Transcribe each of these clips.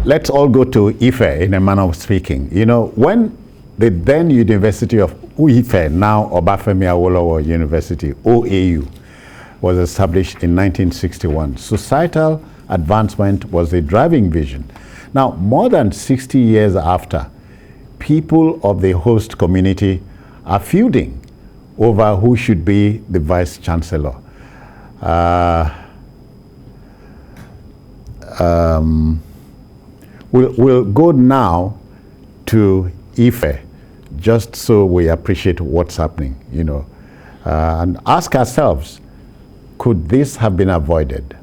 let's all go to Ife in a manner of speaking. You know, when the then University of Ife, now Obafemi Awolowo University, OAU, was established in 1961, societal advancement was the driving vision. Now, more than 60 years after, people of the host community are feuding over who should be the Vice Chancellor. We'll go now to Ife, just so we appreciate what's happening, you know, and ask ourselves, could this have been avoided?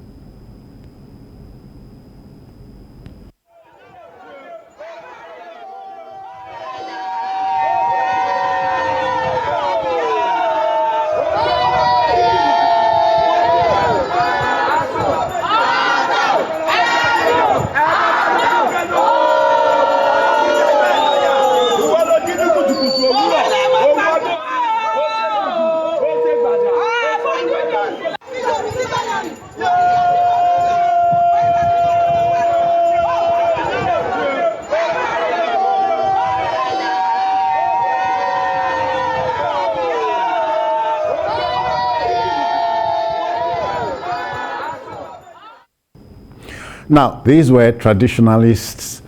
Now, these were traditionalists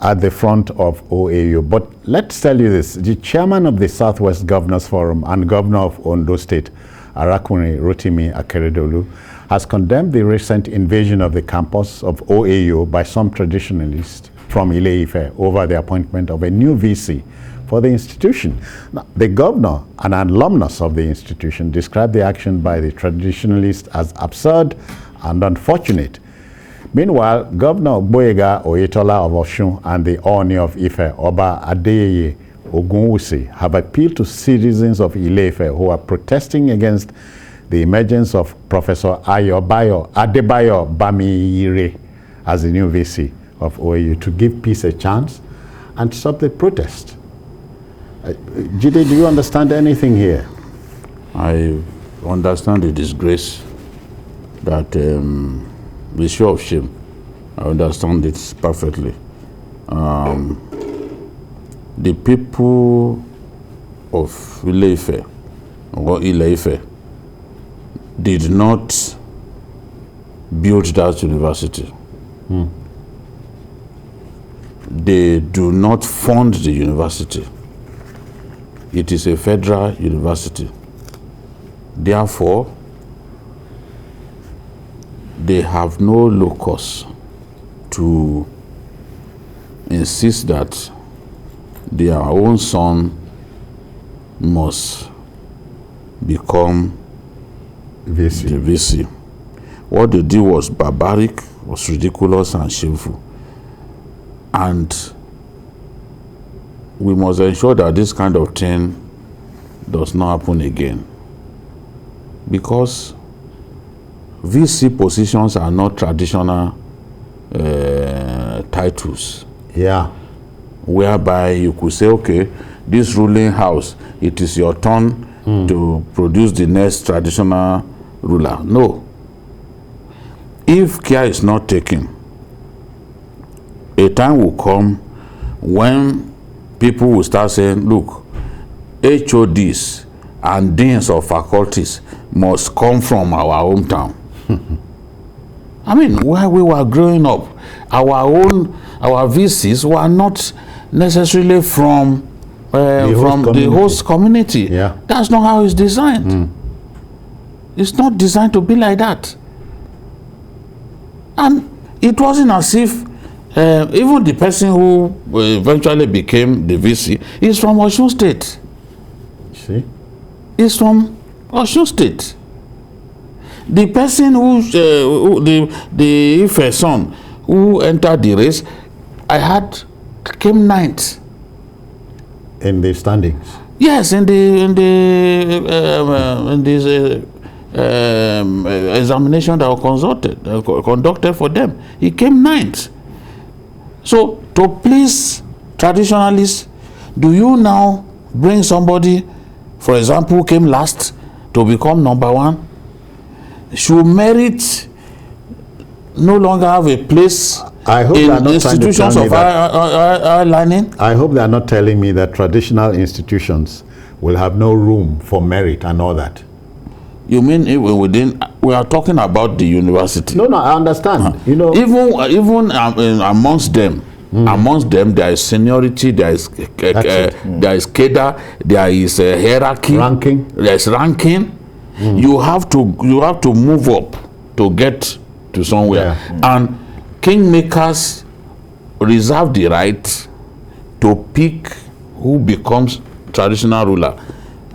at the front of OAU, but let's tell you this. The chairman of the Southwest Governors Forum and governor of Ondo State, Arakunrin Rotimi Akeredolu, has condemned the recent invasion of the campus of OAU by some traditionalists from Ile-Ife over the appointment of a new VC for the institution. Now, the governor, an alumnus of the institution, described the action by the traditionalists as absurd and unfortunate. Meanwhile, Governor Gboyega Oyetola of Osun and the Ooni of Ife, Oba Adeyeye Ogunwusi, have appealed to citizens of Ile-Ife who are protesting against the emergence of Professor Adebayo Bamire as the new VC of OAU to give peace a chance and stop the protest. Jide, do you understand anything here? I understand the disgrace that the show of shame. I understand it perfectly. The people of Ile-Ife or Ile-Ife did not build that university. They do not fund the university. It is a federal university. Therefore, they have no locus to insist that their own son must become VC. the VC. What they did was barbaric, was ridiculous and shameful. And we must ensure that this kind of thing does not happen again. Because VC positions are not traditional titles. Yeah. Whereby you could say, okay, this ruling house, it is your turn to produce the next traditional ruler. No. If care is not taken, a time will come when people will start saying, look, HODs and deans of faculties must come from our hometown. I mean, while we were growing up, our VCs were not necessarily from the host community. Yeah. That's not how it's designed. It's not designed to be like that. And it wasn't as if even the person who eventually became the VC is from Osun State. See? Is from Osun State. The person who the Ife son who entered the race, I had came ninth In the standings. Yes, in this examination that was conducted for them, he came ninth. So to please traditionalists, do you now bring somebody, for example, who came last to become number one? Should merit no longer have a place I hope they are not institutions of higher learning. I hope they are not telling me that traditional institutions will have no room for merit and all that. You mean even within? We are talking about the university. No, I understand. You know, even amongst them, there is seniority, there is cadre, there is hierarchy, ranking. There is ranking. You have to move up to get to somewhere, and kingmakers reserve the right to pick who becomes traditional ruler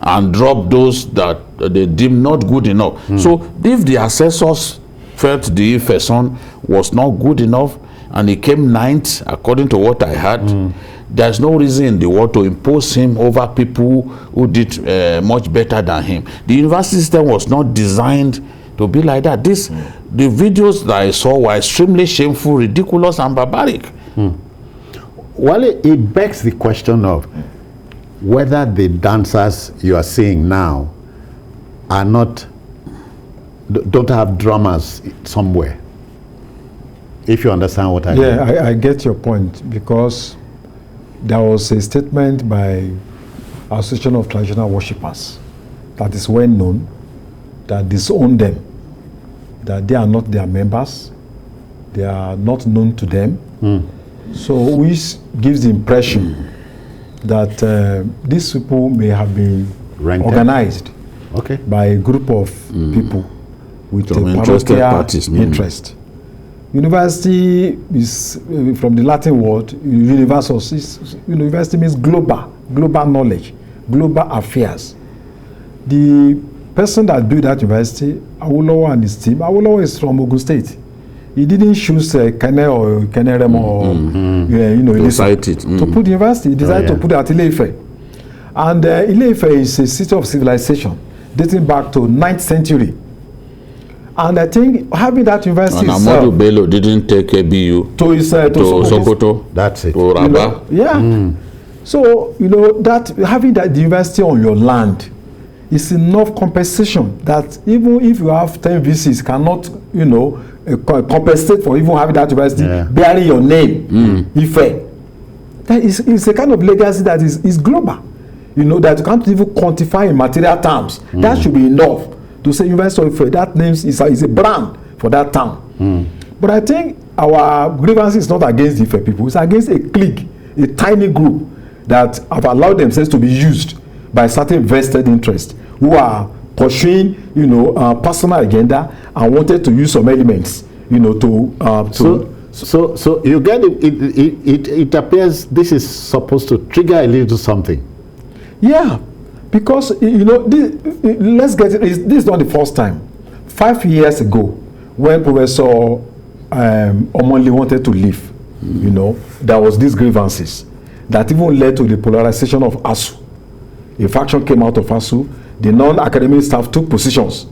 and drop those that they deem not good enough. So if the assessors felt the Ife son was not good enough and he came ninth, according to what I heard, there's no reason in the world to impose him over people who did much better than him. The university system was not designed to be like that. The videos that I saw were extremely shameful, ridiculous, and barbaric. Well, it begs the question of whether the dancers you are seeing now are not, don't have drummers somewhere. If you understand what I mean. Yeah, I get your point, because there was a statement by Association of Traditional Worshippers that is well known, that disown them, that they are not their members, they are not known to them. So which gives the impression that these people may have been organized by a group of people with a parochial interest. University is from the Latin word universus. University means global knowledge, global affairs. The person that built that university, Awolowo and his team, Awolowo is from Ogun State. He didn't choose Kene or Keneremo or to put the university. He decided to put it at Ile-Ife. And Ile-Ife is a city of civilization dating back to 9th century. And I think having that university and Amadu Bello didn't take ABU to Sokoto. That's it. To Rabba. So, that having that university on your land is enough compensation that even if you have 10 VCs cannot, compensate for even having that university bearing your name, Ife. That is a kind of legacy that is global. That you can't even quantify in material terms. That should be enough to say University of Ife. That name is a brand for that town. But I think our grievance is not against the Ife people. It's against a clique, a tiny group that have allowed themselves to be used by certain vested interests who are pursuing, personal agenda and wanted to use some elements, So you get it appears this is supposed to trigger a little something. Yeah, because let's get it. This is not the first time. 5 years ago, when Professor Omonle wanted to leave, there was these grievances that even led to the polarization of ASU. A faction came out of ASU. The non-academic staff took positions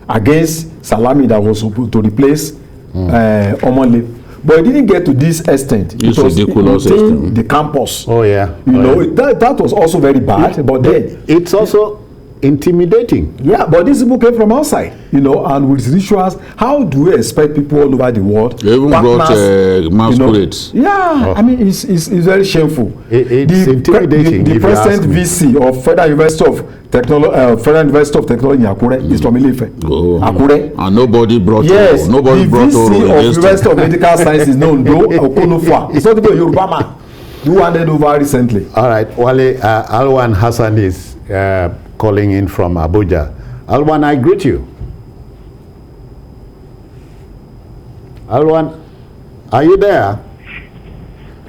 against Salami that was supposed to replace Omonle. But it didn't get to this extent. It was ridiculous within the campus. That was also very bad. But then it's also intimidating. Yeah, but these people came from outside, and with rituals. How do we expect people all over the world? They even brought masquerades. I mean, it's very shameful. It's intimidating. The present VC of Federal University of Technology in Akure is from Ile-Ife. Akure. And nobody brought. Nobody the brought VC of University of Medical Sciences is known Okonufwa. It's not even a Yoruba man. You handed over recently. All right, Wale Alwan Hassan is calling in from Abuja. Alwan, I greet you. Alwan, are you there?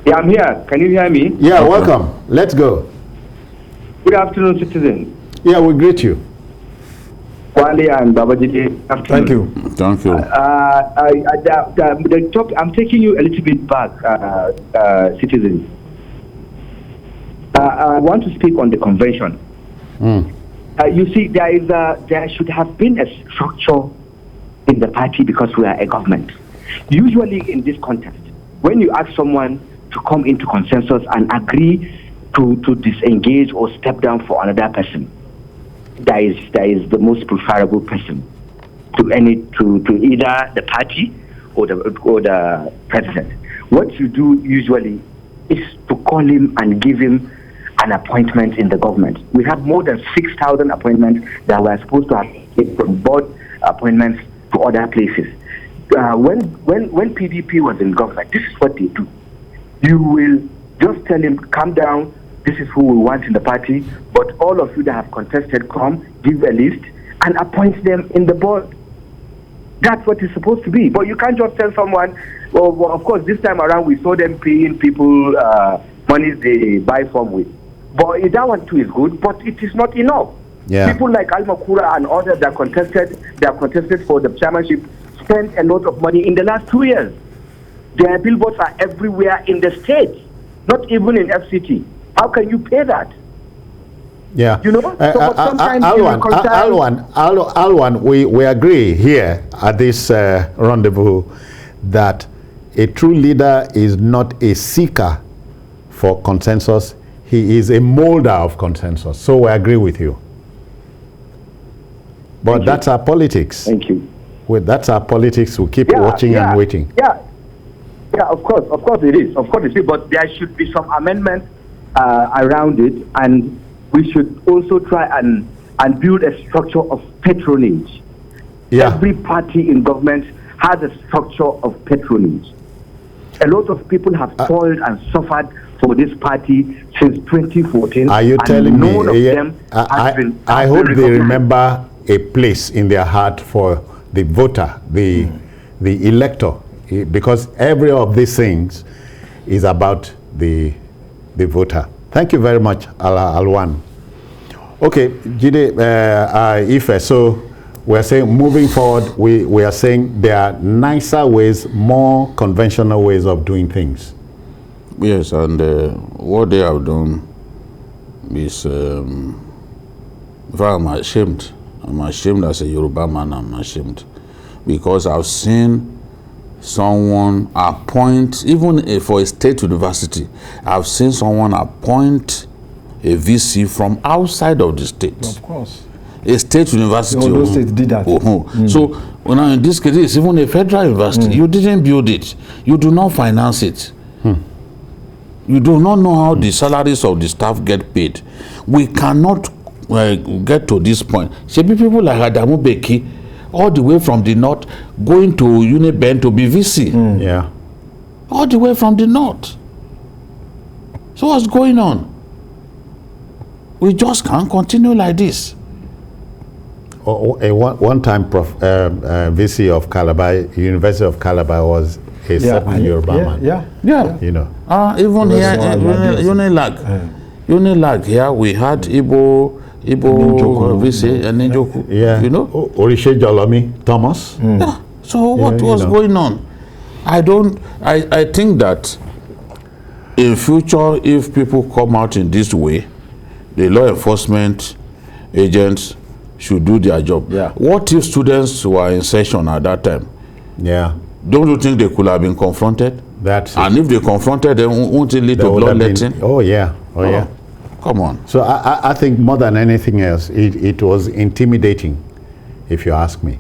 Yeah, I'm here. Can you hear me? Yeah, welcome. Let's go. Good afternoon, citizens. Yeah, we greet you. Wale and Babajide. Thank you. Thank you. I'm taking you a little bit back, citizens. I want to speak on the convention. You see, there should have been a structure in the party because we are a government. Usually in this context, when you ask someone to come into consensus and agree to disengage or step down for another person, that is the most preferable person to either the party or the president. what you do usually is to call him and give him an appointment in the government. We have more than 6,000 appointments that were supposed to have taken from board appointments to other places. When PDP was in government, this is what they do. You will just tell him, calm down, this is who we want in the party, but all of you that have contested, come, give a list, and appoint them in the board. That's what it's supposed to be. But you can't just tell someone, well, of course, this time around we saw them paying people monies they buy from with. But that one too is good, but it is not enough. Yeah. People like Al-Makura and others that contested for the chairmanship spent a lot of money in the last 2 years. Their billboards are everywhere in the state, not even in FCT. How can you pay that? Yeah. You know, so sometimes Alwan, we agree here at this rendezvous that a true leader is not a seeker for consensus. He is a molder of consensus. So we agree with you. But that's our politics. Thank you. That's our politics. We keep watching and waiting. Yeah, of course it is. Of course it is. But there should be some amendments around it, and we should also try and build a structure of patronage. Yeah. Every party in government has a structure of patronage. A lot of people have toiled and suffered for this party since 2014. Are you telling me? None of them I hope they remember a place in their heart for the voter, the elector, because every of these things is about the voter. Thank you very much, Alwan. Okay, Jide, Ife, so we're saying moving forward, we are saying there are nicer ways, more conventional ways of doing things. Yes, and what they have done is, I'm ashamed. I'm ashamed as a Yoruba man, I'm ashamed. Because I've seen someone appoint, even for a state university, I've seen someone appoint a VC from outside of the state. Of course. A state university. The state did that. So, now in this case, it's even a federal university. You didn't build it. You do not finance it. You do not know how the salaries of the staff get paid. We cannot get to this point. People like Adamu Beki, all the way from the north, going to Uniben to be VC. Yeah. All the way from the north. So what's going on? We just can't continue like this. One time, VC of Calabar, University of Calabar was a certain Yoruba man. Yeah. You know. Even here, Unilag here, we had Igbo VC and Ninjoku. Yeah. You know. Orishe Jolomi Thomas. Yeah. So what was going on? I think that in future, if people come out in this way, the law enforcement agents should do their job. Yeah. What if students were in session at that time? Yeah. Don't you think they could have been confronted? That's it. And if they confronted them, won't it lead to bloodletting? Oh yeah. Come on. So I think more than anything else, it was intimidating, if you ask me.